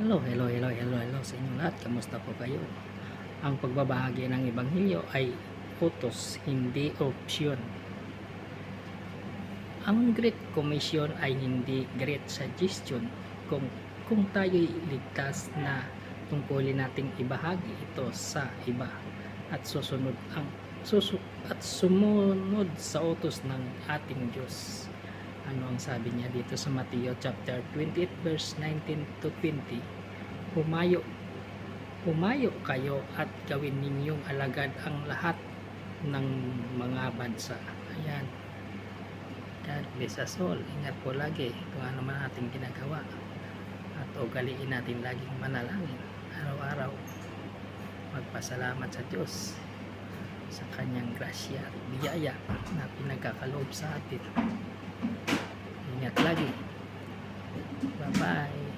Hello sa inyo lahat. Kamusta po kayo? Ang pagbabahagi ng Ebanghelyo ay utos, hindi opsyon. Ang Great Commission ay hindi great suggestion kung tayo'y ligtas na tungkulin nating ibahagi ito sa iba at sumunod sa utos ng ating Diyos. Ano ang sabi niya dito sa Mateo chapter 28 verse 19 to 20? Humayo kayo at gawin ninyong alagad ang lahat ng mga bansa. Ayan. God bless us all. Ingat po lagi kung ano man ating ginagawa. At ugaliin natin laging manalangin. Araw-araw. Magpasalamat sa Diyos sa kanyang grasya at biyaya na pinagkakaloob sa atin. Ingat lagi. Bye-bye.